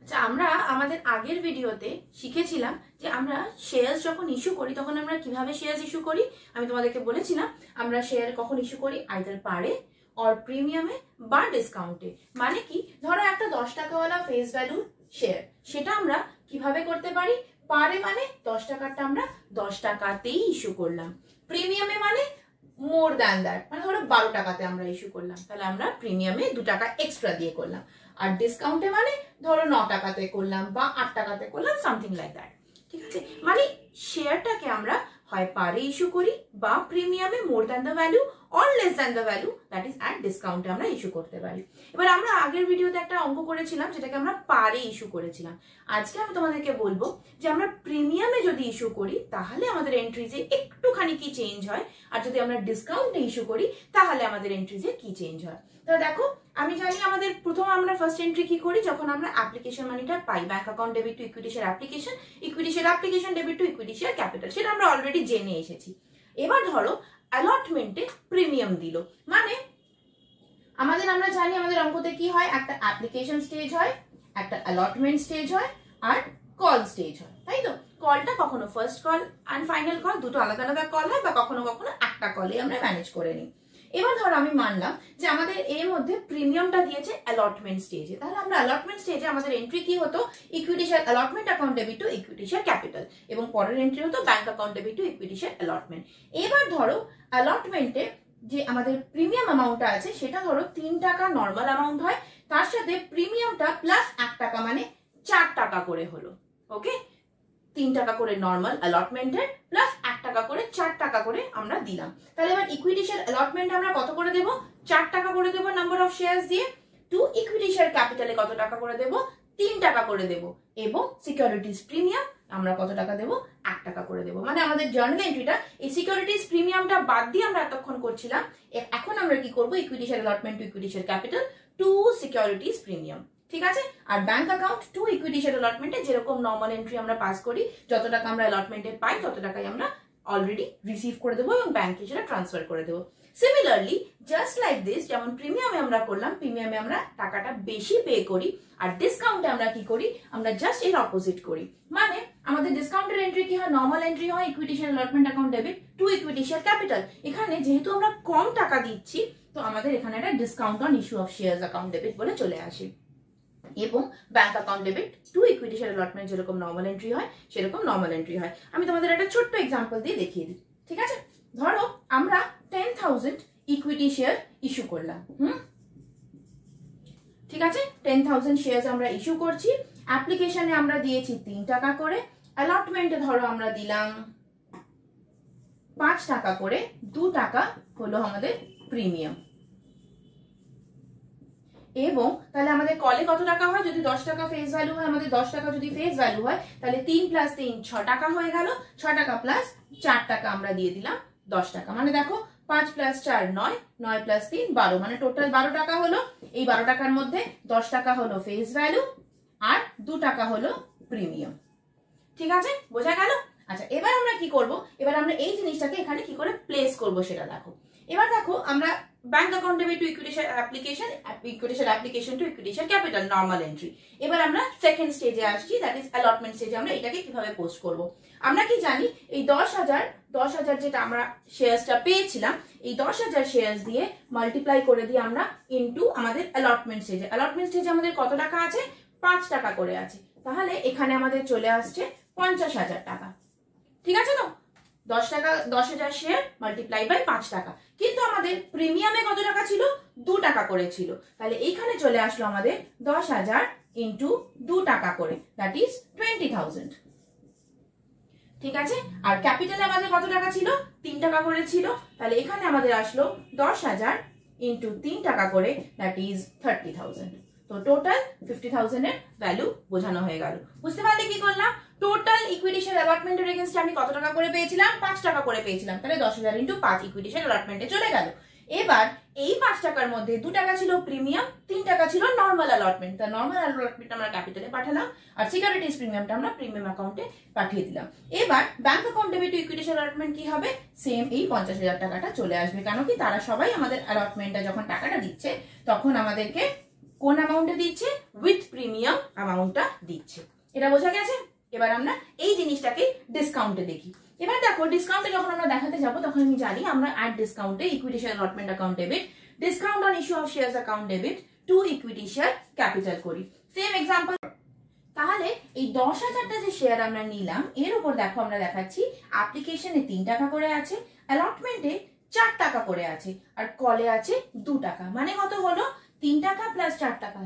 আচ্ছা, আমরা আমাদের আগের ভিডিওতে শিখেছিলাম যে আমরা শেয়ার যখন ইস্যু করি তখন আমরা কিভাবে শেয়ার ইস্যু করি। আমি তোমাদেরকে বলেছিলাম আমরা শেয়ার কখন ইস্যু করি, আইদার পারে অর প্রিমিয়ামে বা ডিসকাউন্টে। মানে কি, ধরো একটা 10 টাকাওয়ালা ফেস ভ্যালু শেয়ার, সেটা আমরা কিভাবে করতে পারি? পারে মানে 10 টাকাটা আমরা 10 টাকাতেই ইস্যু করলাম, প্রিমিয়ামে মানে মোর দ্যান দ্যাট, মানে ধরো 12 টাকাতে আমরা ইস্যু করলাম, তাহলে আমরা প্রিমিয়ামে 2 টাকা এক্সট্রা দিয়ে করলাম। আর ডিসকাউন্টে মানে ধরো 9 টাকাতে করলাম বা 8 টাকাতে করলাম, সামথিং লাইক দ্যাট। ঠিক আছে, মানে শেয়ারটাকে আমরা হয় পারে ইস্যু করি বা প্রিমিয়ামে more than the value or less than the value, that is at ডিসকাউন্টে আমরা ইস্যু করতে পারি। এবার আমরা আগের ভিডিওতে একটা অঙ্ক করেছিলাম যেটাকে আমরা পারে ইস্যু করেছিলাম। আজকে আমি তোমাদেরকে বলবো যে আমরা প্রিমিয়ামে যদি ইস্যু করি তাহলে আমাদের এন্ট্রিজে একটুখানি কি চেঞ্জ হয়, আর যদি আমরা ডিসকাউন্টে ইস্যু করি তাহলে আমাদের এন্ট্রিজে কি চেঞ্জ হয়। তো দেখো, আমি জানি আমাদের প্রথম আমরা ফার্স্ট এন্ট্রি কি করি, যখন আমরা অ্যাপ্লিকেশন মানিটা পাই, bank account debit to equity share application, equity share application debit to equity share capital, সেটা আমরা অলরেডি জেনে এসেছি। এবার ধরো অ্যালটমেন্টে প্রিমিয়াম দিল, মানে আমাদের আমরা জানি আমাদের অঙ্কতে কি হয়, একটা অ্যাপ্লিকেশন স্টেজ হয়, একটা অ্যালটমেন্ট স্টেজ হয়, আর কল স্টেজ হয়, তাই তো? কলটা কখনো first call and final call, দুটো আলাদা আলাদা কল হয়, বা কখনো কখনো একটা কলে আমরা ম্যানেজ করে নিই। এবার ধরো আমি মানলাম যে আমাদের এর মধ্যে প্রিমিয়ামটা দিয়েছে অ্যালটমেন্ট স্টেজে, তাহলে আমরা অ্যালটমেন্ট স্টেজে আমাদের এন্ট্রি কি হতো, equity share allotment account debit to equity share capital, এবং পরের এন্ট্রি হতো bank account debit to equity share allotment. এবার ধরো অ্যালটমেন্টে যে আমাদের প্রিমিয়াম অ্যামাউন্টটা আছে সেটা ধরো 3 টাকা নর্মাল অ্যামাউন্ট হয়, তার সাথে প্রিমিয়ামটা প্লাস 1 টাকা মানে 4 টাকা করে হলো। ওকে, 3 টাকা করে নর্মাল অ্যালটমেন্টের প্লাস 1 টাকা করে 4 টাকা করে আমরা দিলাম। তাহলে এবার ইকুইটি শেয়ার অ্যালটমেন্ট আমরা কত করে দেব? 4 টাকা করে দেব নাম্বার অফ শেয়ারস দিয়ে। টু ইকুইটি শেয়ার ক্যাপিটালে কত টাকা করে দেব? 3 টাকা করে দেব। এবং সিকিউরিটিজ প্রিমিয়াম আমরা কত টাকা দেব? 1 টাকা করে দেব। মানে আমাদের জার্নাল এন্ট্রিটা এই সিকিউরিটিজ প্রিমিয়ামটা বাদ দিয়ে আমরা এতক্ষণ করছিলাম, এখন আমরা কি করব, equity share allotment to equity share capital to securities premium. ঠিক আছে, আর bank account to equity share অ্যালটমেন্টে যেরকম নর্মাল এন্ট্রি আমরা পাস করি, যত টাকা আমরা অ্যালটমেন্টে পাই তত টাকাই আমরা অলরেডি রিসিভ করে দেবো এবং ব্যাংকে সেটা ট্রান্সফার করে দেবো। সিমিলারলি জাস্ট লাইক দিস, যেমন প্রিমিয়ামে আমরা করলাম, প্রিমিয়ামে আমরা টাকাটা বেশি পে করি, আর ডিসকাউন্টে আমরা কি করি, আমরা জাস্ট এর অপোজিট করি। মানে আমাদের ডিসকাউন্টের এন্ট্রি কি হয়, নর্মাল এন্ট্রি হয় equity share allotment account debit to equity share capital. এখানে যেহেতু আমরা কম টাকা দিচ্ছি, তো আমাদের এখানে একটা discount on issue of shares account debit বলে চলে আসে। এবং bank account debit to equity share allotment যেরকম নর্মাল এন্ট্রি হয় সেরকম নর্মাল এন্ট্রি হয়। আমি তোমাদের একটা ছোট্ট এক্সাম্পল দিয়ে দেখিয়ে দিই। ঠিক আছে, ধরো আমরা 10,000 ইকুইটি শেয়ার ইস্যু করলাম। ঠিক আছে, 10,000 শেয়ার আমরা ইস্যু করছি, অ্যাপ্লিকেশনে আমরা দিয়েছি 3 টাকা করে, অ্যালটমেন্টে ধরো আমরা দিলাম 5 টাকা করে, 2 টাকা হলো আমাদের প্রিমিয়াম। এবং তাহলে আমাদের কলে কত টাকা হয়, যদি 10 টাকা ফেস ভ্যালু হয়, আমাদের 10 টাকা যদি ফেস ভ্যালু হয়, তাহলে 3 প্লাস 3 6 টাকা হয়ে গেল, 6 টাকা প্লাস 4 টাকা আমরা দিয়ে দিলাম 10 টাকা। মানে দেখো 5 প্লাস 4 9, 9 প্লাস 3 12, মানে টোটাল 12 টাকা হলো। এই 12 টাকার মধ্যে 10 টাকা হলো ফেস ভ্যালু আর 2 টাকা হলো প্রিমিয়াম। ঠিক আছে, বোঝা গেল? আচ্ছা, এবার আমরা কি করব, এবার আমরা এই জিনিসটাকে এখানে কি করে প্লেস করব সেটা দেখো। এবার দেখো আমরা bank account debit to equity share application, equity share application to equity share capital normal entry. এবার আমরা সেকেন্ড স্টেজে আসছি, দ্যাট ইজ অ্যালটমেন্ট স্টেজে। আমরা এটাকে কিভাবে পোস্ট করব, আমরা কি জানি, এই 10,000 যেটা আমরা শেয়ারসটা পেয়েছিলাম, এই 10,000 শেয়ারস দিয়ে মাল্টিপ্লাই করে দিয়ে আমরা ইনটু আমাদের অ্যালটমেন্ট স্টেজে, অ্যালটমেন্ট স্টেজে আমাদের কত টাকা আছে, 5 টাকা করে আছে, তাহলে এখানে আমাদের চলে আসছে 50,000 টাকা। ঠিক আছে তো, 10,000 শেয়ার মাল্টিপ্লাই বাই 5 টাকা। কিন্তু আমাদের প্রিমিয়ামে কত টাকা ছিল, 2 টাকা করে ছিল, তাহলে এইখানে চলে আসলো আমাদের 10,000 ইন্টু 2 টাকা করে, দ্যাট ইজ 20,000। ঠিক আছে, আর ক্যাপিটালে আমাদের কত টাকা ছিল, 3 টাকা করে ছিল, তাহলে এখানে আমাদের আসলো 10,000 ইন্টু 3 টাকা করে, দ্যাট ইজ 30,000। তো টোটাল 50,000 এর ভ্যালু বোঝানো হয়ে গেল। বুঝতে পারলে কি করলাম, টোটাল ইকুইটি শেয়ার অ্যালটমেন্টের এগেইনস্টে আমি কত টাকা করে পেয়েছিলাম, 5 টাকা করে পেয়েছিলাম, তাহলে 10,000 ইন্টু 5 ইকুইটি শেয়ার অ্যালটমেন্টে চলে গেল। এবার এই 5 টাকার মধ্যে 2 টাকা ছিল প্রিমিয়াম, 3 টাকা ছিল নর্মাল অ্যালটমেন্ট। তার নর্মাল অ্যালটমেন্ট আমরা ক্যাপিটালে পাঠালাম, আর সিকিউরিটিজ প্রিমিয়ামটা আমরা প্রিমিয়াম অ্যাকাউন্টে পাঠিয়ে দিলাম। এবার bank account debit to equity share allotment কি হবে, সেম এই 50,000 টাকাটা চলে আসবে। কেন কি, তারা সবাই আমাদের অ্যালটমেন্টটা যখন টাকাটা দিচ্ছে তখন আমাদেরকে কোন অ্যামাউন্টে দিচ্ছে, উইথ প্রিমিয়াম অ্যামাউন্টটা দিচ্ছে। এটা বোঝা গেছে? এবার আমরা এই জিনিসটাকে ডিসকাউন্টে দেখি। এবার দেখো ডিসকাউন্টে যখন আমরা দেখাতে যাব তখন আমি জানি আমরা অ্যাট ডিসকাউন্টে equity share allotment account debit, discount on issue of shares account debit to equity share capital করি। Same example. তাহলে এই 10,000টা যে শেয়ার আমরা নিলাম এর উপর দেখো আমরা দেখাচ্ছি অ্যাপ্লিকেশনে 3 টাকা করে আছে, অ্যালটমেন্টে 4 টাকা করে আছে, আর কলে আছে 2 টাকা। মানে কত হলো? 3 টাকা প্লাস 4 টাকা,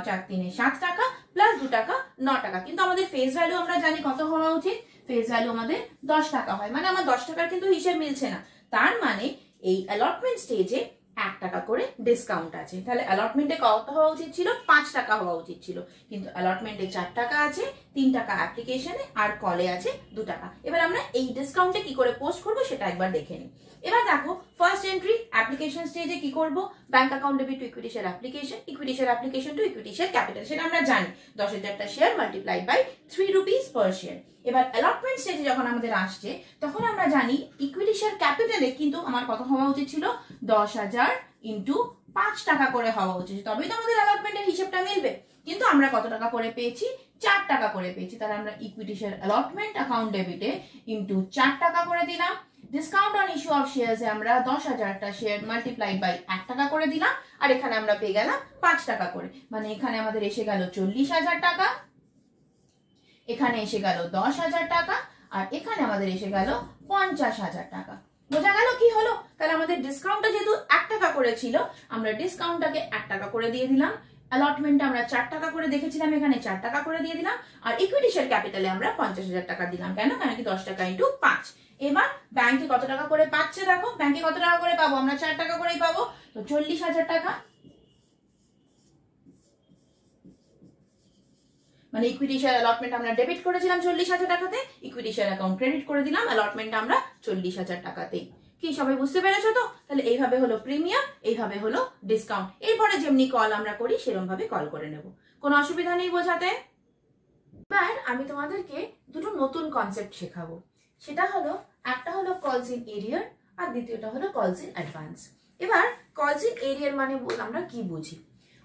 4 3 7 টাকা প্লাস 2 টাকা 9 টাকা। কিন্তু আমাদের ফেস ভ্যালু আমরা জানি কত হওয়া উচিত, ফেস ভ্যালু আমাদের 10 টাকা হয়। মানে আমার 10 টাকার কিন্তু হিসেব মিলছে না। তার মানে এই অ্যালটমেন্ট স্টেজে 1 টাকা করে ডিসকাউন্ট আছে। তাহলে অ্যালটমেন্টে কত হওয়া উচিত ছিল? 5 টাকা হওয়া উচিত ছিল, কিন্তু অ্যালটমেন্টে 4 টাকা আছে, 3 টাকা অ্যাপ্লিকেশনে, আর কলে আছে 2 টাকা। এবার আমরা এই ডিসকাউন্টে কি করে পোস্ট করব সেটা একবার দেখে নিই। এবার দেখো ফার্স্ট এন্ট্রি অ্যাপ্লিকেশন স্টেজে কি করব? Bank account debit to equity share application, equity share application to equity share capital, সেটা আমরা জানি 10,000টা share multiplied by 3 rupees per share. এবার অ্যালটমেন্ট স্টেজে যখন আমাদের আসছে তখন আমরা জানি ইকুইটি শেয়ার ক্যাপিটালে কিন্তু আমার কত হওয়া উচিত ছিল? 10,000 ইন্টু 5 টাকা করে হওয়া উচিত, তবেই তো আমাদের অ্যালটমেন্টের হিসেবটা মিলবে। কিন্তু আমরা কত টাকা করে পেয়েছি? 4 টাকা করে পেয়েছি। তাহলে আমরা ইকুইটি শেয়ার অ্যালটমেন্ট অ্যাকাউন্ট ডেবিটে ইন্টু 4 টাকা করে দিলাম, ডিসকাউন্ট অন ইস্যু অফ শেয়ারসে আমরা 10,000টা শেয়ার মাল্টিপ্লাইড বাই 1 টাকা করে দিলাম, আর এখানে আমরা পেয়ে গেলাম 5 টাকা করে। মানে এখানে আমাদের এসে গেল 40,000 টাকা, এখানে এসে গেল 10,000 টাকা, আর এখানে আমাদের এসে গেল 50,000 টাকা। বোঝা গেল কি হলো? তাহলে আমাদের ডিসকাউন্টটা যেহেতু 1 টাকা করে ছিল, আমরা ডিসকাউন্টটাকে 1 টাকা করে দিয়ে দিলাম, অ্যালটমেন্টটা আমরা 4 টাকা করে দেখেছিলাম, এখানে 4 টাকা করে দিয়ে দিলাম, আর ইকুইটি শেয়ার ক্যাপিটালে আমরা 50,000 টাকা দিলাম। কেন? কেন কি 10 টাকা ইন্টু 5। এবার ব্যাংকে কত টাকা করে পাচ্ছে দেখো, ব্যাংকে কত টাকা করে পাবো? আমরা 4 টাকা করেই পাবো, তো 40,000 টাকা। মানে ইকুইটি শেয়ার অ্যালটমেন্ট আমরা ডেবিট করেছিলাম 40,000 টাকাতে, ইকুইটি শেয়ার অ্যাকাউন্ট ক্রেডিট করে দিলাম অ্যালটমেন্ট আমরা 40,000 টাকাতে। কি সবাই বুঝতে পেরেছো তো? তাহলে এইভাবে হলো প্রিমিয়াম, এইভাবে হলো ডিসকাউন্ট। এরপরে যেমনি কল আমরা করি সেরকম ভাবে কল করে নেব, কোনো অসুবিধা নেই বোঝাতে। এবার আমি তোমাদেরকে দুটো নতুন কনসেপ্ট শেখাবো। সেটা হলো, একটা হলো কলস ইন এরিয়ার, আর দ্বিতীয়টা হলো কলস ইন অ্যাডভান্স। এবার কলস ইন এরিয়ার মানে আমরা কি বুঝি?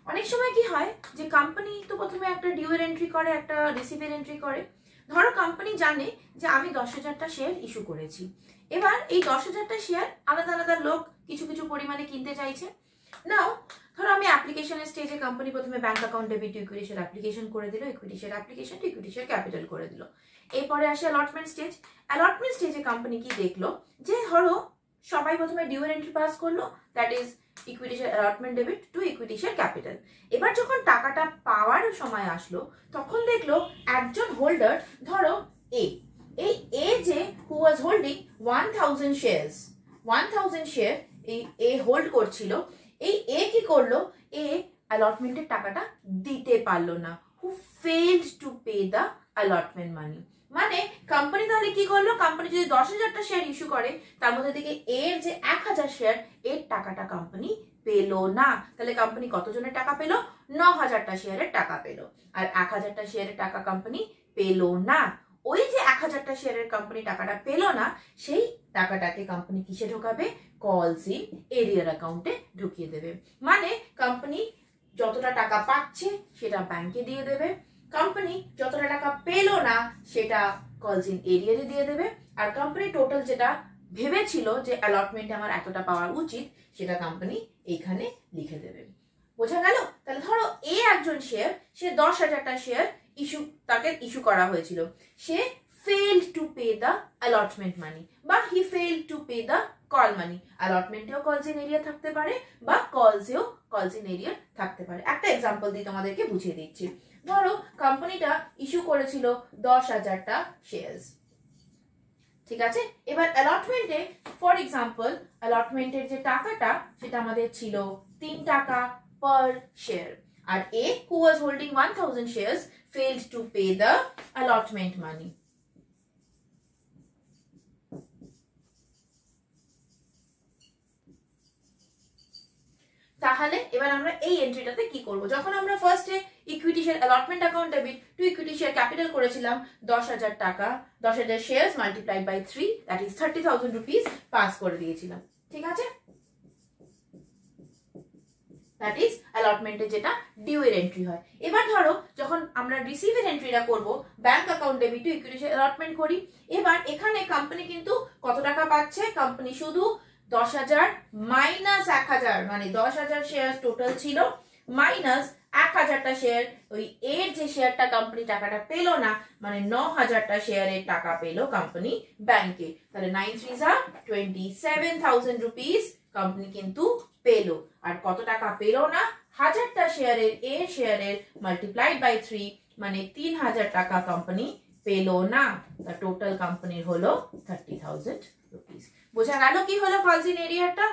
অনেক সময় কি হয় যে কোম্পানি তো প্রথমে একটা ডিউয়ের এন্ট্রি করে, একটা রিসিভের এন্ট্রি করে। ধরো কোম্পানি জানে যে আমি 10,000টা শেয়ার ইস্যু করেছি, এবার এই 10,000টা শেয়ার আলাদা আলাদা লোক কিছু কিছু পরিমাণে কিনতে চাইছে। নাও ধরো আমি অ্যাপ্লিকেশনের স্টেজে কোম্পানি প্রথমে bank account debit to equity share application করে দিল, equity share application to equity share capital করে দিল। এরপরে আসে অ্যালটমেন্ট স্টেজ। অ্যালটমেন্ট স্টেজে কোম্পানি কি দেখলো যে ধরো সবাই প্রথমে ডিউয়ের এন্ট্রি পাস করলো, that is equity share allotment debit to equity share capital. এবার যখন টাকাটা পাওয়ার সময় আসলো তখন দেখলো একজন হোল্ডার, ধরো এই যে who was holding 1000 shares, 1000 share এই হোল্ড করছিল, এই কি করলো? অ্যালটমেন্টের টাকাটা দিতে পারলো না, who failed to pay the allotment money. মানে কোম্পানি তাহলে কি করলো? কোম্পানি যদি 10,000টা শেয়ার ইস্যু করে তার মধ্যে থেকে এর যে 1,000 শেয়ার এর টাকাটা কোম্পানি পেলো না। তাহলে কোম্পানি কতজনের টাকা পেলো? 9,000টা শেয়ারের টাকা পেলো, আর 1,000টা শেয়ারের টাকা কোম্পানি পেলো না। ওই যে 1,000টা শেয়ারের কোম্পানি টাকাটা পেলো না, সেই টাকাটাকে কোম্পানি কিসে ঢোকাবে? কলস ইন এরিয়ার অ্যাকাউন্টে ঢুকিয়ে দেবে। মানে কোম্পানি যতটা টাকা পাচ্ছে সেটা ব্যাংকে দিয়ে দেবে, কোম্পানি যতটা টাকা পেলো না সেটা কলস ইন এরিয়ারে দিয়ে দেবে, আর কোম্পানি টোটাল যেটা ভেবেছিল যে অ্যালটমেন্টে আমার এতটা পাওয়া উচিত সেটা কোম্পানি এইখানে লিখে দেবে। বোঝা গেল? তাহলে ধরো একজন শেয়ার, সে 10,000টা শেয়ার তাকে ইস্যু করা হয়েছিল, সে failed to pay the allotment money বা he failed to pay the call money। allotment-এও calls in area থাকতে পারে বা calls-এও calls in area থাকতে পারে। একটা এক্সাম্পল দিয়ে তোমাদেরকে বুঝিয়ে দিচ্ছি। ধরো কোম্পানিটা ইস্যু করেছিল 10,000টা শেয়ারস, ঠিক আছে? এবার অ্যালটমেন্টে ফর এক্সাম্পল অ্যালটমেন্টের যে টাকাটা সেটা আমাদের ছিল 3 টাকা পার শেয়ার, আর who was holding 1000 shares failed to pay the allotment money। তাহলে এবার আমরা এই এন্ট্রিটাতে কি করব? যখন আমরা ফার্স্টে equity share allotment account debit to equity share capital করেছিলাম 10,000 টাকা, 10,000 shares multiplied by 3 that is 30,000 rupees pass করে দিয়েছিলাম, ঠিক আছে? দ্যাট ইজ অ্যালটমেন্টের যেটা ডিউ এর এন্ট্রি হয়। এবার ধরো যখন আমরা রিসিভের এন্ট্রিটা করব, bank account debit to equity share allotment করি। এবার এখানে কোম্পানি কিন্তু কত টাকা পাচ্ছে, কোম্পানি শুধু 10,000 মাইনাস 1,000, মানে 10,000 শেয়ার টোটাল ছিল মাইনাস 1,000টা শেয়ার, ওই এর যে শেয়ারটা কোম্পানি টাকাটা পেলো না, মানে 9,000টা শেয়ারের টাকা পেলো কোম্পানি ব্যাংকে। তাহলে 9 3 27,000 রুপিস কোম্পানি কিন্তু পেলো। আর কত টাকা পেলো না, 1000টা শেয়ারের এর শেয়ারের মাল্টিপ্লাইড বাই 3, মানে 3,000 টাকা কোম্পানি পেলো না। তা টোটাল কোম্পানির হলো 30,000 রুপিস। বোঝা গেল কি হলো কলস ইন এরিয়াটা?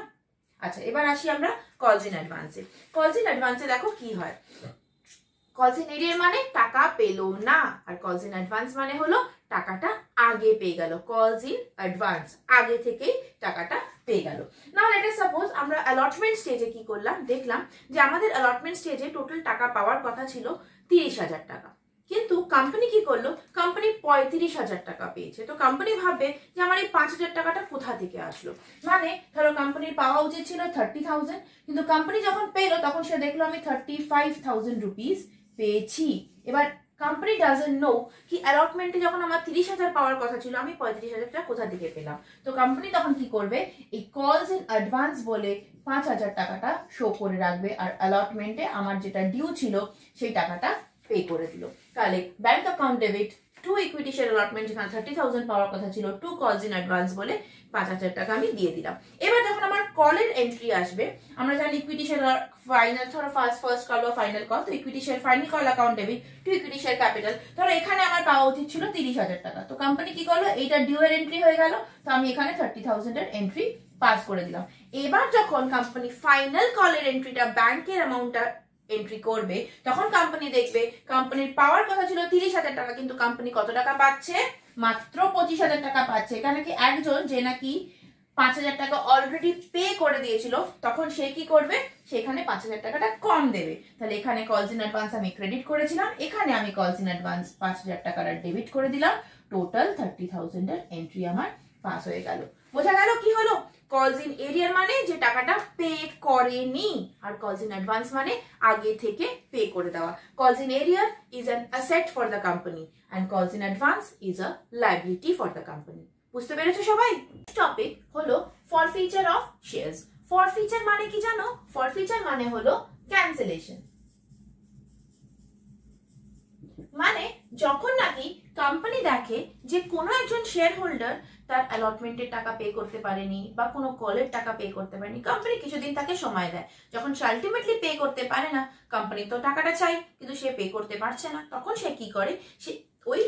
আচ্ছা, এবার আসি আমরা কলস ইন অ্যাডভান্সে। কলস ইন অ্যাডভান্সে দেখো কি হয়, কলস ইন এরিয়া মানে টাকা পেলো না, আর কলস ইন অ্যাডভান্স মানে হলো টাকাটা আগে পেয়ে গেল। কলস ইন অ্যাডভান্স, আগে থেকেই টাকাটা পেয়ে গেল। নাও লেট আস সাপোজ আমরা অ্যালটমেন্ট স্টেজে কি করলাম, দেখলাম যে আমাদের অ্যালটমেন্ট স্টেজে টোটাল টাকা পাওয়ার কথা ছিল 30,000 টাকা, কিন্তু কোম্পানি কি করলো, কোম্পানি 35,000 টাকা পেয়েছে। তো কোম্পানি ভাববে যে আমার এই 5,000 টাকাটা কোথা থেকে আসলো, মানে ধরো কোম্পানির পাওয়া উচিত ছিল 30,000, কিন্তু কোম্পানি যখন পেলো তখন সে দেখলো আমি 35,000 রুপিস পেয়েছি। এবার কোম্পানি ডাজন্ট নো কি অ্যালটমেন্টে যখন আমার 30,000 পাওয়ার কথা ছিল আমি 35,000 টাকা কোথা থেকে পেলাম। তো কোম্পানি তখন কি করবে, এই কলস ইন অ্যাডভান্স বলে 5,000 টাকাটা শো করে রাখবে, আর অ্যালটমেন্টে আমার যেটা ডিউ ছিল সেই টাকাটা পে করে দিল। তাহলে bank account debit to equity share allotment, যেখানে 30,000 পাওয়ার কথা ছিল, টু কলস ইন অ্যাডভান্স বলে 5,000 টাকা আমি দিয়ে দিলাম। এবার যখন আমার কলের এন্ট্রি আসবে, আমরা জানি ইকুইটি শেয়ার ফাইনাল, ধরো ফার্স্ট কল বা ফাইনাল কল, তো equity share final call account debit to equity share capital. ধরো এখানে আমার পাওয়া উচিত ছিল 30,000 টাকা, তো কোম্পানি কি করলো, এইটা ডিউ এর এন্ট্রি হয়ে গেল, তো আমি এখানে 30,000 এর এন্ট্রি পাস করে দিলাম। এবার যখন কোম্পানি ফাইনাল কলের এন্ট্রিটা ব্যাংকের অ্যামাউন্টটা এন্ট্রি করবে, তখন কোম্পানি দেখবে কোম্পানির পাওয়ার কথা ছিল 30,000 টাকা, কিন্তু কোম্পানি কত টাকা পাচ্ছে, মাত্র 25,000 টাকা পাচ্ছে। এখানে কি একজন যে নাকি 5,000 টাকা অলরেডি পে করে দিয়েছিল, তখন সে কি করবে, সেখানে 5,000 টাকাটা কম দেবে। তাহলে এখানে কলস ইন অ্যাডভান্স আমি ক্রেডিট করেছিলাম, এখানে আমি কলস ইন অ্যাডভান্স 5,000 টাকাটা ডেবিট করে দিলাম, টোটাল 30,000 এর এন্ট্রি আমার পাস হয়ে গেল। বোঝা গেল কি হলো, কলস ইন এরিয়ার মানে যে টাকাটা পে করেনি, আর কলস ইন অ্যাডভান্স মানে আগে থেকে পে করে দেওয়া। Calls in arrear is an asset for the company and calls in advance is a liability for the company. বুঝতে পেরেছো সবাই? টপিক হলো ফরফিচার অফ শেয়ারস। ফরফিচার মানে কি জানো? ফরফিচার মানে হলো ক্যান্সেলেশন, মানে যখন নাকি কোম্পানি দেখে যে কোনো একজন শেয়ার হোল্ডার তার অ্যালটমেন্টের টাকা পে করতে পারেনি বা কোনো কলের টাকা পে করতে পারেনি, কোম্পানি কিছুদিন তাকে সময় দেয়। যখন সে আলটিমেটলি পে করতে পারে না, কোম্পানি তো টাকাটা চাই কিন্তু সে পে করতে পারছে না, তখন সে কি করে, সে ওই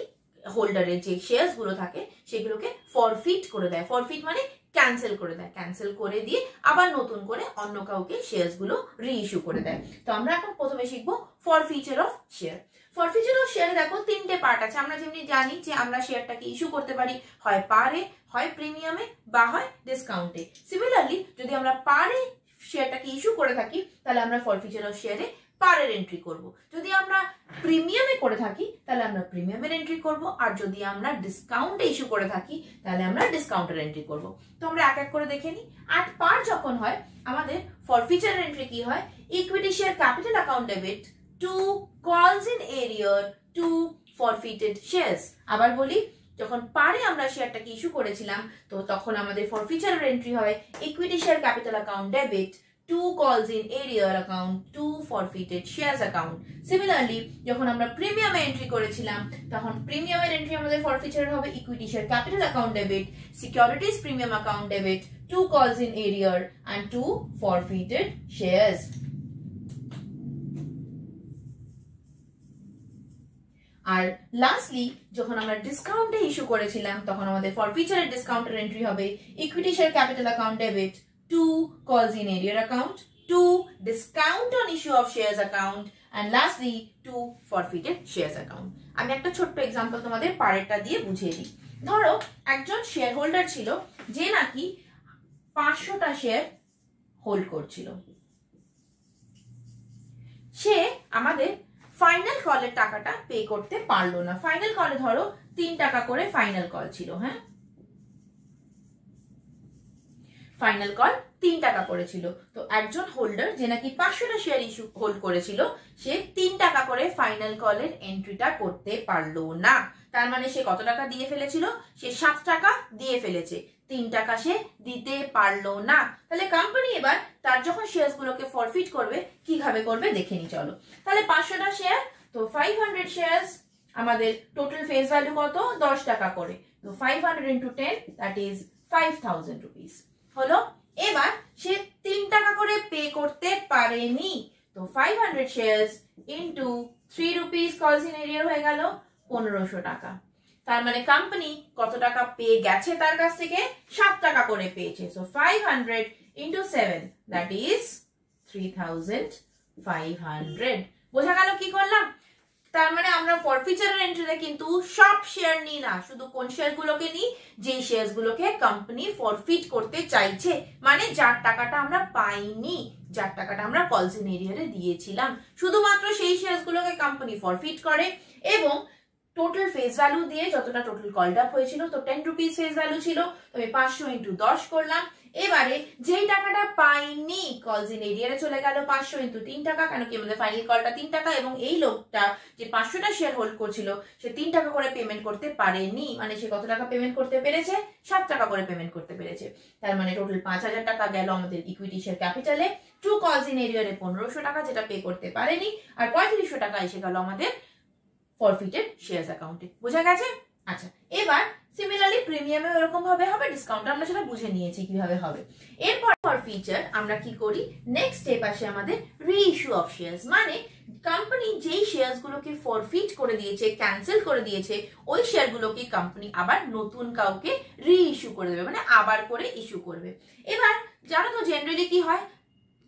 হোল্ডারের যে শেয়ারস গুলো থাকে সেগুলোকে ফরফিট করে দেয়। ফরফিট মানে ক্যান্সেল করে দেয়, ক্যান্সেল করে দিয়ে আবার নতুন করে অন্য কাউকে শেয়ারস গুলো রিইস্যু করে দেয়। তো আমরা এখন প্রথমে শিখবো ফরফিচার অফ শেয়ার। ফরফিচার অফ শেয়ারে দেখো তিনটে পার্ট আছে। আমরা যেমনি জানি যে আমরা শেয়ারটাকে ইস্যু করতে পারি হয় পারে, হয় প্রিমিয়ামে, বা হয় ডিসকাউন্টে। সিমিলারলি যদি আমরা পারে শেয়ারটাকে ইস্যু করে থাকি তাহলে আমরা ফরফিচার অফ শেয়ারে পারের এন্ট্রি করব। যদি আমরা প্রিমিয়ামে করে থাকি তাহলে আমরা প্রিমিয়ামের এন্ট্রি করব, আর যদি আমরা ডিসকাউন্টে ইস্যু করে থাকি তাহলে আমরা ডিসকাউন্টের এন্ট্রি করব। তো আমরা এক এক করে দেখে নিই। অ্যাট পার যখন হয় আমাদের ফরফিচার এন্ট্রি কি হয়, equity share capital account debit to calls in এরিয়ার টু ফরফিটেড শেয়ারস। আবার বলি, যখন পারে আমরা শেয়ারটাকে ইস্যু করেছিলাম তো তখন আমাদের ফরফিচারের এন্ট্রি হয় equity share capital account debit to calls in arrear account two forfeited shares account. Similarly যখন আমরা প্রিমিয়ামে এন্ট্রি করেছিলাম তখন প্রিমিয়ামের এন্ট্রি আমাদের ফরফিচারের হবে equity share capital account debit securities premium account debit to calls in arrear and to forfeited shares. আর lastly যখন আমরা ডিসকাউন্টে ইস্যু করেছিলাম তখন আমাদের ফরফিচারের ডিসকাউন্টের এন্ট্রি হবে equity share capital account debit to calls in arrear account to discount on issue of shares account and lastly to forfeited shares account. আমি একটা ছোট্ট এক্সাম্পল তোমাদের পারেরটা দিয়ে বুঝিয়ে দিই। ধরো একজন শেয়ার হোল্ডার ছিল যে নাকি 500টা শেয়ার হোল্ড করছিল, সে আমাদের ফাইনাল কলের টাকাটা পে করতে পারলো না। ফাইনাল কলে ধরো 3 টাকা করে ফাইনাল কল ছিল, হ্যাঁ, ফাইনাল কল 3 টাকা করেছিল। তো একজন হোল্ডার যে নাকি 500টা শেয়ার ইস্যু হোল্ড করেছিল সে 3 টাকা করে ফাইনাল কলের এন্ট্রিটা করতে পারলো না। তার মানে সে কত টাকা দিয়ে ফেলেছিল? সে 7 টাকা দিয়ে ফেলেছে, 3 টাকা সে দিতে পারলো না। তাহলে কোম্পানি এবার তার যখন শেয়ারস গুলোকে ফরফিট করবে কিভাবে করবে দেখে নি চলো। তাহলে 500টা শেয়ার, তো 500 শেয়ারস, আমাদের টোটাল ফেস ভ্যালু কত? 10 টাকা করে। তো 500 into 10 দ্যাট ইজ 5000 রুপিস হলো। এবার সে 3 টাকা করে পে করতে পারেনি, তো 500 শেয়ারস ইনটু 3 রুপিস কলস ইন এরিয়ার হয়ে গেল 1500 টাকা। তার মানে কোম্পানি কত টাকা পেয়ে গেছে তার কাছ থেকে? 7 টাকা করে পেয়েছে। So 500 into 7 that is 3500। বোঝা গেল কি করলাম? তার মানে আমরা ফরফিচারের এন্ট্রিতে কিন্তু সব শেয়ার নিই না, শুধু কোন শেয়ার গুলোকে নিই? যে শেয়ার গুলোকে কোম্পানি ফরফিট করতে চাইছে, মানে যার টাকাটা আমরা পাইনি, যার টাকাটা আমরা কলস ইন এরিয়ারে দিয়েছিলাম, শুধুমাত্র সেই শেয়ার গুলোকে কোম্পানি ফরফিট করে। এবং টোটাল ফেস ভ্যালু দিয়ে যতটা টোটাল কলড আপ হয়েছিল, তো 10 রুপিস ফেস ভ্যালু ছিল, তবে 500 ইন্টু 10 করলাম। এবারে যেই টাকাটা পাইনি কলস ইন এরিয়ারে চলে গেল 500 ইন্টু 3 টাকা, কেন কি আমাদের ফাইনাল কলটা 3 টাকা, এবং এই লোকটা যে 500টা শেয়ার হোল্ড করছিল সে 3 টাকা করে পেমেন্ট করতে পারেনি, মানে সে কত টাকা পেমেন্ট করতে পেরেছে? 7 টাকা করে পেমেন্ট করতে পেরেছে। তার মানে টোটাল 5000 টাকা গেল আমাদের equity share ক্যাপিটালে, two calls in এরিয়ারে 1500 টাকা যেটা পে করতে পারেনি, আর 3500 টাকা এসে গেল আমাদের ফরফিটেড শেয়ারস অ্যাকাউন্টে। বোঝা গেছে? আচ্ছা, এবার সিমিলারলি প্রিমিয়ামে এরকম ভাবে হবে, ডিসকাউন্ট আমরা সেটা বুঝে নিয়েছি কিভাবে হবে। এরপর ফরফিচার আমরা কি করি? নেক্সট স্টেপ আসে আমাদের রিইস্যু অফ শেয়ারস, মানে কোম্পানি যেই শেয়ারস গুলোকে ফরফিট করে দিয়েছে, ক্যান্সেল করে দিয়েছে, ওই শেয়ার গুলোকে কোম্পানি আবার নতুন কাউকে রিইস্যু করে দেবে, মানে আবার করে ইস্যু করবে। এবার জানো তো জেনারেলি কি হয়,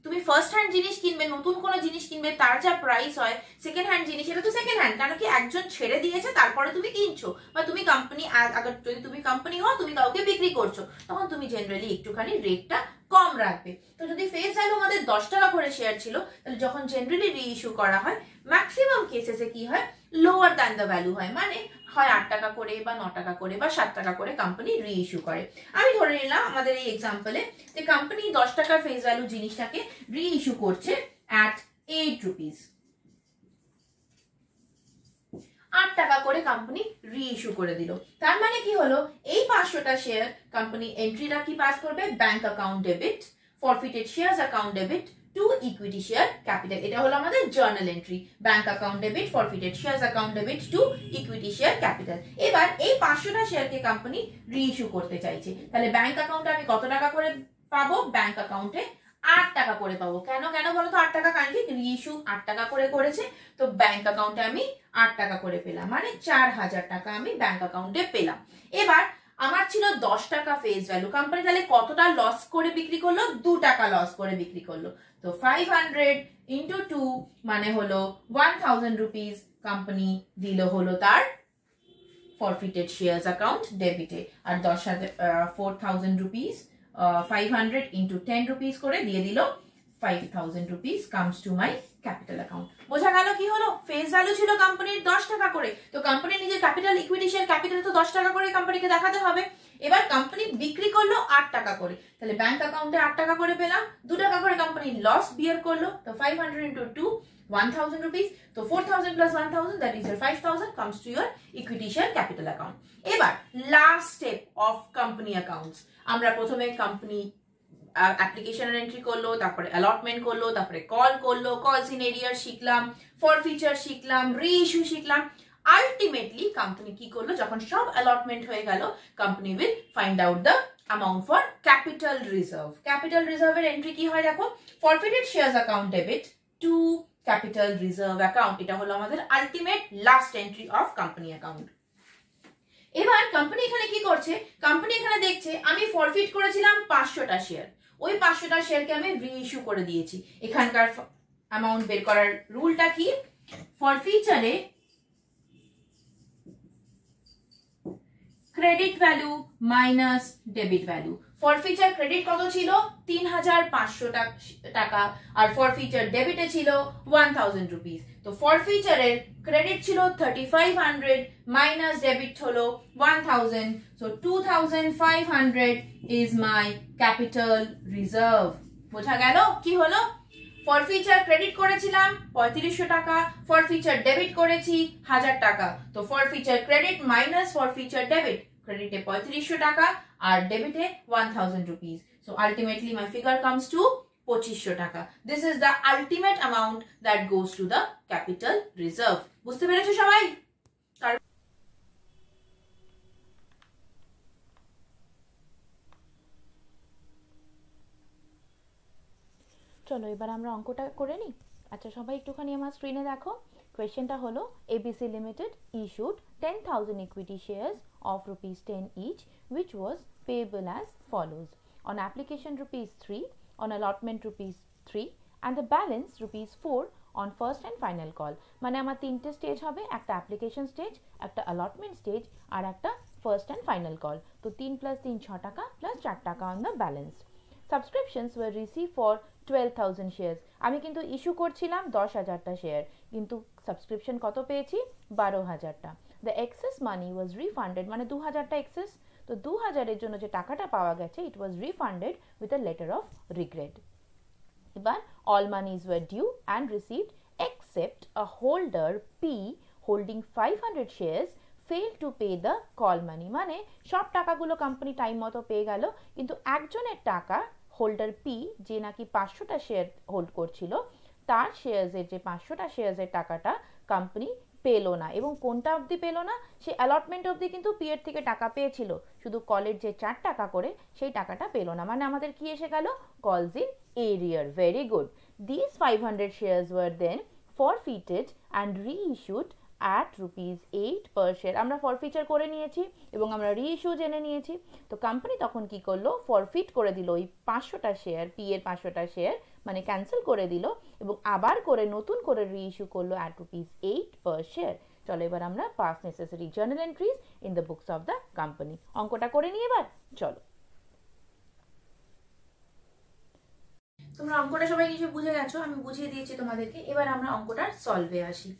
তুমি ফার্স্ট হ্যান্ড জিনিস কিনবে, নতুন কোনো জিনিস কিনবে, তার যা প্রাইস হয়, সেকেন্ড হ্যান্ড জিনিস এটা তো সেকেন্ড হ্যান্ড, কারণ কি একজন ছেড়ে দিয়েছে তারপরে তুমি কিনছো, বা তুমি কোম্পানি, আগে যদি তুমি কোম্পানি হও তুমি কাউকে বিক্রি করছো, তখন তুমি জেনারেলি একটুখানি রেটটা কম রাখবে। তো যদি ফেস ভ্যালু আমাদের 10 টাকা করে শেয়ার ছিল, তাহলে যখন জেনারেলি রিইস্যু করা হয় ম্যাক্সিমাম কেসেসে কি হয়? লোয়ার দ্যান দ্য ভ্যালু হয়, মানে হয় 8 টাকা করে বা 9 টাকা করে বা 7 টাকা করে কোম্পানি রিইস্যু করে। আমি ধরে নিলাম আমাদের এই এক্সাম্পলে যে কোম্পানি 10 টাকার ফেস ভ্যালু জিনিসটাকে রিইস্যু করছে অ্যাট 8 রুপিস, 8 টাকা করে কোম্পানি রিইস্যু করে দিল। তার মানে কি হলো? এই 500টা শেয়ার কোম্পানি এন্ট্রিটা কি পাস করবে? Bank account debit, ফরফিটেড shares account debit to equity share capital. এটা হলো আমাদের journal entry, bank account debit, ফরফিটেড shares account debit to equity share capital. এবার এই 500টা শেয়ারকে কোম্পানি রিইস্যু করতে চাইছে, তাহলে ব্যাংক অ্যাকাউন্টে আমি কত টাকা করে পাবো? ব্যাংক অ্যাকাউন্টে 8 টাকা করে পাবো। কেন কেন বলো তো 8 টাকা? কারণ কি রিইস্যু 8 টাকা করে করেছে, তো ব্যাংক অ্যাকাউন্টে আমি 8 টাকা করে পেলাম, মানে 4000 টাকা আমি ব্যাংক অ্যাকাউন্টে পেলাম। এবার আমার ছিল 10 টাকা ফেস ভ্যালু, কোম্পানি তাহলে কতটা লস করে বিক্রি করলো? 2 টাকা লস করে বিক্রি করলো। তো 500 ইন্টু 2 মানে হলো 1000 রুপিস কোম্পানি দিল হলো তার ফরফিটেড শেয়ারস অ্যাকাউন্ট ডেবিটে, আর 4000 রুপিস 500 ইন্টু 10 রুপিস করে দিয়ে দিল 5000 rupees comes to my capital account. বোঝা গেল কি হলো? ফেস ভ্যালু ছিল কোম্পানির 10 টাকা করে, তো কোম্পানি নিজের ক্যাপিটাল, ইকুইটি শেয়ার ক্যাপিটাল তো 10 টাকা করে কোম্পানিকে দেখাতে হবে। এবার কোম্পানি বিক্রি করলো 8 টাকা করে, তাহলে ব্যাংক অ্যাকাউন্টে 8 টাকা করে পেলাম, 2 টাকা করে কোম্পানি লস বিয়ার করলো, তো 500 ইন্টু 2 1000 rupees, তো 4000 plus 1000 that is your 5000 comes to your equity share capital account. এবার last step of company accounts, আমরা প্রথমে কোম্পানি অ্যাপ্লিকেশনের এন্ট্রি করলো, তারপরে অ্যালটমেন্ট করলো, তারপরে কল করলো, কলস ইন এরিয়ার শিখলাম, ফরফিচার শিখলাম, রিইস্যু শিখলাম। আলটিমেটলি কোম্পানি কি করলো? যখন সব অ্যালটমেন্ট হয়ে গেল, company will find out the amount for capital reserve. Capital রিজার্ভের এন্ট্রি কি হয় দেখো, forfeited shares account debit to capital reserve account. এটা হলো আমাদের ultimate last entry of company account. এবার কোম্পানি এখানে কি করছে? কোম্পানি এখানে দেখছে আমি ফরফিট করেছিলাম 500টা শেয়ার, ওই 500টা শেয়ারকে আমি রিইস্যু করে দিয়েছি। এখানকার অ্যামাউন্ট বের করার রুলটা কি? ফরফিচারে credit value minus debit value. Forfeiture credit কত ছিল 3500 টাকা আর ফরফিচার ডেবিটে ছিল 1000 রুপিস। তো ফরফিচারের ক্রেডিট ছিল 3500 মাইনাস ডেবিট হলো 1000, so 2500 is my capital reserve. বোঝা গেল কি হলো? ফরফিচার ক্রেডিট করেছিলাম 3500 টাকা, ফরফিচার ডেবিট করেছি 1000 টাকা। তো ফরফিচার ক্রেডিট মাইনাস ফরফিচার ডেবিট, ক্রেডিটে 3500 টাকা আর ডেবিটে 1000 rupees. So ultimately my figure comes to 2500 টাকা. This is the ultimate amount that goes to the capital reserve. বুঝতে পেরেছো সবাই? চলো এবার আমরা অঙ্কটা করে নিই। আচ্ছা সবাই একটুখানি আমার স্ক্রিনে দেখো। কোয়েশ্চেনটা হলো ABC Limited issued 10,000 equity shares of rupees 10 each which was payable as follows. On application rupees 3, on allotment rupees 3 and the balance rupees 4 on first and final call. মানে আমার তিনটে স্টেজ হবে, একটা অ্যাপ্লিকেশন স্টেজ, একটা allotment stage আর একটা first and final call. তো 3 + 3 6 টাকা plus 4 টাকা on the balance. Subscriptions were received for 12,000 shares. আমি কিন্তু ইস্যু করছিলাম 10,000টা শেয়ার, কিন্তু সাবস্ক্রিপশন কত পেয়েছি 12,000টা। The excess money was refunded, মানে 2,000টা এক্সেস, তো 2,000 এর জন্য যে টাকাটা পাওয়া গেছে it was refunded with a letter of regret. এবার all monies were due and received except a holder P holding 500 shares failed to pay the call money. মানে সব টাকাগুলো কোম্পানি টাইম মতো পেয়ে গেল, কিন্তু একজনের টাকা হোল্ডার পি যে নাকি 500টা শেয়ার হোল্ড করছিল তার শেয়ার্সের যে 500টা শেয়ার্সের টাকাটা কোম্পানি পেলো না। এবং কোনটা অবধি পেলো না? সে অ্যালটমেন্ট অবধি কিন্তু পি এর থেকে টাকা পেয়েছিল, শুধু কলের যে 4 টাকা করে সেই টাকাটা পেলো না। মানে আমাদের কি এসে গেল? কলস ইন এরিয়ার। Very good. These 500 shares were then forfeited and reissued at rupees 8 per share. আমরা ফরফিচার করে নিয়েছি এবং আমরা রিইস্যু জেনে নিয়েছি। তো কোম্পানি তখন কি করলো? ফরফিট করে দিল ওই 500টা শেয়ার, পি এর 500টা শেয়ার মানে ক্যান্সেল করে দিল এবং আবার করে নতুন করে রিইস্যু করলো at rupees 8 per share. চলো এবার আমরা pass necessary journal entries in the books of the company. অঙ্কটা করে নিই এবার, চলো। তোমরা অঙ্কটা সবাই কিছু বুঝে গেছো, আমি বুঝিয়ে দিয়েছি তোমাদেরকে। এবার আমরা অঙ্কটার সলভে আসি।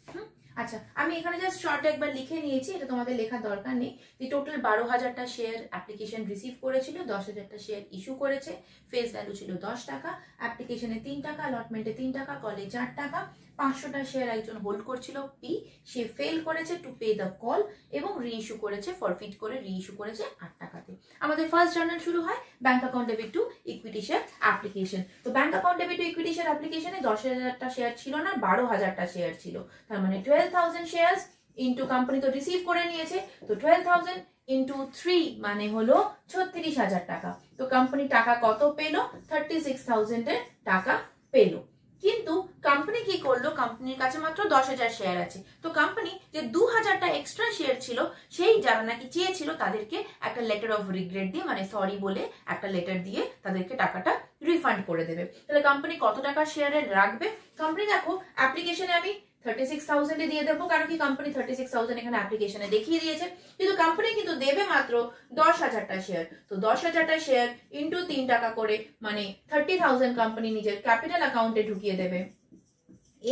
আচ্ছা আমি এখানে জাস্ট শর্ট একবার লিখে নিয়েছি, এটা তোমাদের লেখার দরকার নেই। যে টোটাল 12,000টা শেয়ার অ্যাপ্লিকেশন রিসিভ করেছিল, 10,000টা শেয়ার ইস্যু করেছে, ফেস ভ্যালু ছিল 10 টাকা, অ্যাপ্লিকেশনে 3 টাকা, অলটমেন্টে 3 টাকা, কলে 4 টাকা, 500টা শেয়ার একজন হোল্ড করছিল পি, সে ফেল করেছে টু পে দ্য কল এবং রিইস্যু করেছে, ফরফিট করে রিইস্যু করেছে 8 টাকাতে। আমাদের ফার্স্ট জার্নাল শুরু হয় bank account debit to equity share application. তো bank account debit to equity share অ্যাপ্লিকেশনে 10,000টা শেয়ার ছিল না, 12,000টা শেয়ার ছিল। তার মানে 12,000 শেয়ার্স ইন্টু কোম্পানি তো রিসিভ করে নিয়েছে, তো 12,000 ইন্টু 3 মানে হলো 36,000 টাকা। তো কোম্পানি টাকা কত পেলো? 36,000 এর টাকা পেলো। কিন্তু কোম্পানি কি করলো? কোম্পানির কাছে মাত্র 10,000 শেয়ার আছে। তো কোম্পানি যে 2,000টা এক্সট্রা শেয়ার ছিল সেই যারা নাকি চেয়েছিল তাদেরকে একটা লেটার অফ রিগ্রেট দিয়ে, মানে সরি বলে একটা লেটার দিয়ে তাদেরকে টাকাটা রিফান্ড করে দেবে। তাহলে কোম্পানি কত টাকা শেয়ারে রাখবে? কোম্পানি দেখো অ্যাপ্লিকেশনে আমি 36,000 দিয়ে দেবো, কারণ কি কোম্পানি 36,000 এখানে অ্যাপ্লিকেশনে দেখিয়ে দিয়েছে, কিন্তু কোম্পানি কিন্তু দেবে মাত্র 10,000টা শেয়ার। তো 10,000টা শেয়ার ইন্টু 3 টাকা করে মানে 30,000 কোম্পানি নিজের ক্যাপিটাল অ্যাকাউন্টে ঢুকিয়ে দেবে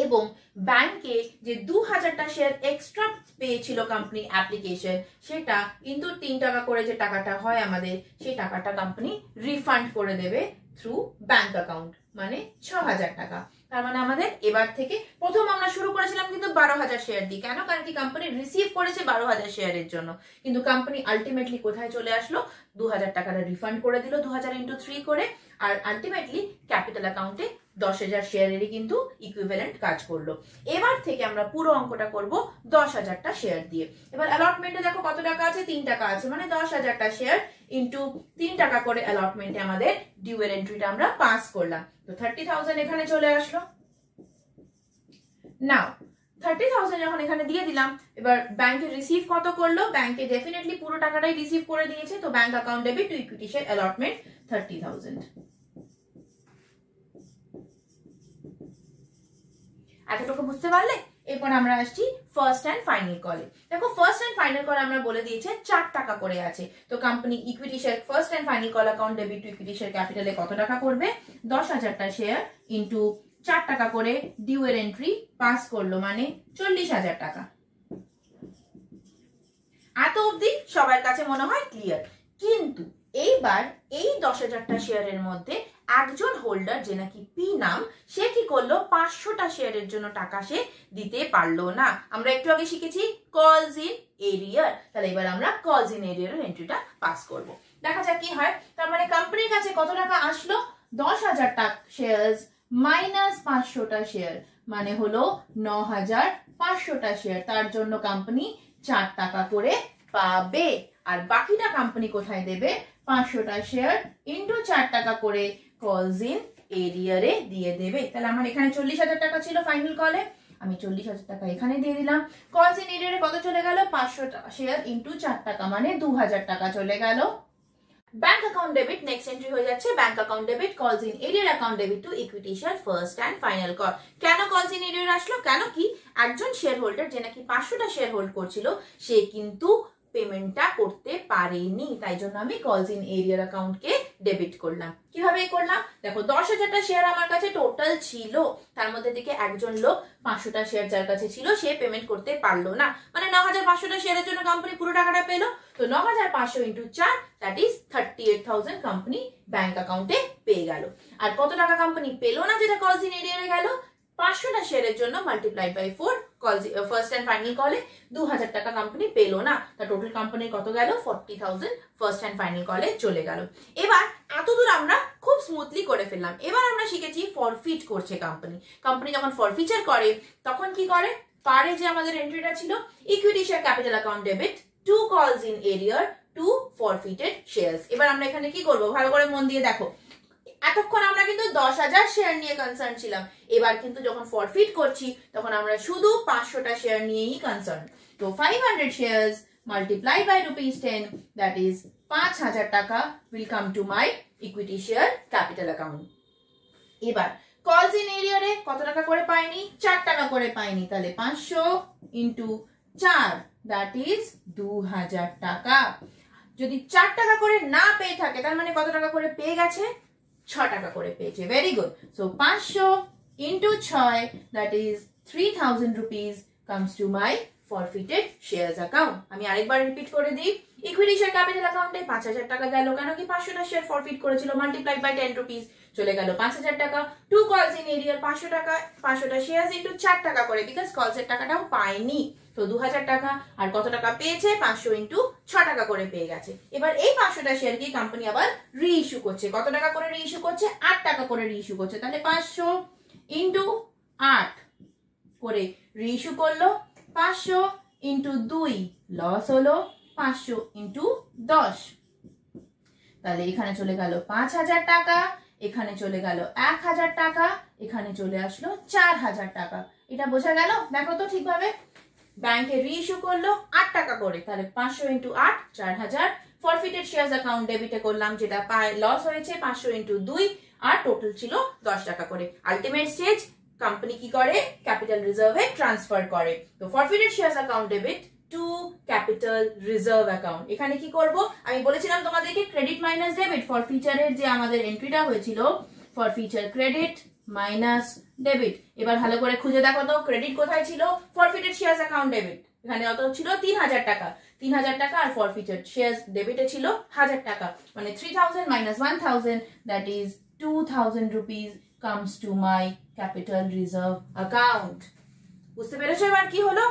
এবং ব্যাংকে যে 2,000টা শেয়ার এক্সট্রা পেয়েছিল কোম্পানি অ্যাপ্লিকেশন, সেটা ইন্টু 3 টাকা করে যে টাকাটা হয় আমাদের, সেই টাকাটা কোম্পানি রিফান্ড করে দেবে থ্রু ব্যাংক অ্যাকাউন্ট, মানে 6,000 টাকা। তার মানে আমাদের এবার থেকে প্রথম আমরা শুরু করেছিলাম কিন্তু 12,000 শেয়ার দিয়ে। কেন? কারণ কি কোম্পানি রিসিভ করেছে 12,000 শেয়ারের জন্য, কিন্তু কোম্পানি আলটিমেটলি কোথায় চলে আসলো? 2,000 টাকাটা রিফান্ড করে দিল 2,000 ইন্টু 3 করে, আর আলটিমেটলি ক্যাপিটাল অ্যাকাউন্টে 10,000 শেয়ারেরই কিন্তু ইকুইভ্যালেন্ট কাজ করলো। এবার থেকে আমরা পুরো অঙ্কটা করব 10,000টা শেয়ার দিয়ে। এবার অ্যালটমেন্টে দেখো কত টাকা আছে? 3 টাকা আছে, মানে 10,000টা শেয়ার ইন্টু 3 টাকা করে অ্যালটমেন্টে আমাদের ডিউ এর এন্ট্রিটা আমরা পাস করলাম। তো 30,000 এখানে চলে আসলো। নাও 30,000 যখন এখানে দিয়ে দিলাম, এবার ব্যাংকে রিসিভ কত করলো? ব্যাংকে ডেফিনেটলি পুরো টাকাটাই রিসিভ করে দিয়েছে, তো bank account debit to equity share allotment 30,000। এতটুকু বুঝতে পারলে? এরপর আমরা আসছি ফার্স্ট অ্যান্ড ফাইনাল কলে। দেখো ফার্স্ট অ্যান্ড ফাইনাল কল আমরা বলে দিয়েছে 4 টাকা করে আছে। তো company equity share first and final call account debit to equity share ক্যাপিটালে কত টাকা করবে, 10,000টা শেয়ার ইন্টু 4 টাকা করে ডিউ এর এন্ট্রি পাস করলো, মানে 40,000 টাকা। এত অবধি সবার কাছে মনে হয় ক্লিয়ার। কিন্তু এইবার এই 10,000টা শেয়ারের মধ্যে একজন হোল্ডার, যে নাকি পি নাম, সে কি করলো, 500টা শেয়ারের জন্য টাকা সে দিতে পারলো না। আমরা একটু আগে শিখেছি কলস ইন এরিয়ার, তাহলে এবার আমরা কলস ইন এরিয়ার এন্ট্রিটা পাস করব। দেখা যাক কি হয়। তার মানে কোম্পানির কাছে কত টাকা আসলো, 10,000 টাকা শেয়ারস মাইনাস 500টা শেয়ার, মানে হলো 9,500টা শেয়ার। তার জন্য কোম্পানি 4 টাকা করে পাবে। আর বাকিটা কোম্পানি কোথায় দেবে, 500টা শেয়ার ইন্টু 4 টাকা করে কলস ইন এরিয়ারে দিয়ে দেবে। তাহলে আমার এখানে 40,000 টাকা ছিল ফাইনাল কলে, আমি 40,000 টাকা এখানে দিয়ে দিলাম। কলস ইন এরিয়ারে কত চলে গেল, 500টা শেয়ার ইন্টু 4 টাকা, মানে 2,000 টাকা চলে গেল। Bank account debit next entry হয়ে যাচ্ছে ব্যাংক অ্যাকাউন্ট ডেবিট কলস in arrear account debit to equity share first and final call. কেন কলস ইন এরিয়ার আসলো, কেন কি একজন শেয়ার হোল্ডার, যে নাকি 500টা শেয়ার হোল্ড করছিল, সে কিন্তু পেমেন্টটা করতে পারেনি, তাই জন্য আমি কলস ইন এরিয়ার অ্যাকাউন্টকে ডেবিট করলাম। কিভাবে করলাম, দেখো 10,000টা শেয়ার আমার কাছে টোটাল ছিল, তার মধ্যে থেকে একজন লোক 500টা শেয়ার যার কাছে ছিল সে পেমেন্ট করতে পারলো না, মানে 9,500টা শেয়ারের জন্য কোম্পানি পুরো টাকাটা পেলো। তো 9,500 into 4 that is 38,000 company bank অ্যাকাউন্টে পেয়ে গেল। আর কত টাকা কোম্পানি পেলো না, যেটা কলস ইন এরিয়ারে গেল, 500টা শেয়ারের জন্য মাল্টিপ্লাইড বাই 4 কলস ফার্স্ট অ্যান্ড ফাইনাল কলে 2,000 টাকা কোম্পানি পেলো না। তা টোটাল কোম্পানির কত গেল, 40,000 ফার্স্ট অ্যান্ড ফাইনাল কলে চলে গেল। এবার এতদূর আমরা খুব স্মুথলি করে ফেললাম। এবার আমরা শিখেছি ফরফিট করছে কোম্পানি। কোম্পানি যখন ফরফিচার করে তখন কি করে, পারে যে আমাদের এন্ট্রিটা ছিল equity share capital account debit to calls in এরিয়ার টু ফরফিটেড শেয়ারস। এবার আমরা এখানে কি করব, ভালো করে মন দিয়ে দেখো। এতক্ষণ আমরা কিন্তু 10,000 শেয়ার নিয়ে কনসার্ন ছিলাম, এবার কিন্তু যখন ফরফিট করছি তখন আমরা শুধু 500টা শেয়ার নিয়েই কনসার্ন। তো 500 shares multiplied by ₹10 that is 5,000 টাকা will come to my equity share capital account. এবার কলস ইন এরিয়ারে কত টাকা করে পাইনি, 4 টাকা করে পাইনি, তাহলে 500 ইন্টু 4 দ্যাট ইজ 2,000 টাকা। যদি 4 টাকা করে না পেয়ে থাকে তার মানে কত টাকা করে পেয়ে গেছে, 6 টাকা করে পেয়েছে। Very good. So 500 into 6 that is 3,000 rupees comes to my ফরফিটেড shares account. আমি আরেকবার রিপিট করে দিই, ইকুইটি শেয়ার ক্যাপিটাল অ্যাকাউন্টে 5,000 টাকা গেল, কেন কি 500টা শেয়ার ফরফিট করেছিল, মাল্টিপ্লাইড বাই 10 রুপিস চলে গেল 5,000 টাকা। টু কলস ইন এরিয়ার 500 টাকা, 500টা শেয়ারস ইন্টু 4 টাকা করে, বিকজ কলসের টাকাটাও পায়নি, তো 2,000 টাকা। আর কত টাকা পেয়েছে, 500 ইন্টু 6 টাকা করে পেয়ে গেছে। এবার এই 500টা শেয়ার কি কোম্পানি আবার রি ইস্যু করছে, কত টাকা করে রি ইস্যু করছে, 8 টাকা করে রি ইস্যু করছে। তাহলে 500 ইন্টু 8 করে রি ইস্যু করলো, 500 ইন্টু 2 লস হলো, 500 ইন্টু 10, তাহলে এখানে চলে গেল 5,000 টাকা, এখানে চলে গেল 1,000 টাকা, এখানে চলে আসলো 4,000 টাকা। এটা বোঝা গেল, দেখো তো ঠিকভাবে। ব্যাংকে রি ইস্যু করলো 8 টাকা করে, তাহলে 500 ইন্টু 8 4,000। ফরফিটেড শেয়ারস অ্যাকাউন্ট ডেবিটে করলাম, যেটা পায় লস হয়েছে 500 ইন্টু 2, আর টোটাল ছিল 10 টাকা করে। আলটিমেট স্টেজ কোম্পানি কি করে, ক্যাপিটাল রিজার্ভে ট্রান্সফার করে। তো ফরফিটেড shares account debit to capital reserve account. এখানে কি করব, আমি বলেছিলাম তোমাদেরকে ক্রেডিট মাইনাস ডেবিট। ফরফিচারের যে আমাদের এন্ট্রিটা হয়েছিল, ফরফিচার ক্রেডিট মাইনাস ডেবিট। এবার ভালো করে খুঁজে দেখো তো ক্রেডিট কোথায় ছিল, ফরফিটেড শেয়ারস অ্যাকাউন্ট ডেবিট। এখানে অত ছিল 3,000 টাকা, 3,000 টাকা, আর ফরফিটেড শেয়ারস ডেবিটে ছিল 1,000 টাকা, মানে 3,000 minus 1,000 that is 2,000 rupees comes to my capital reserve account. বুঝতে পেরেছো এবার কি হলো?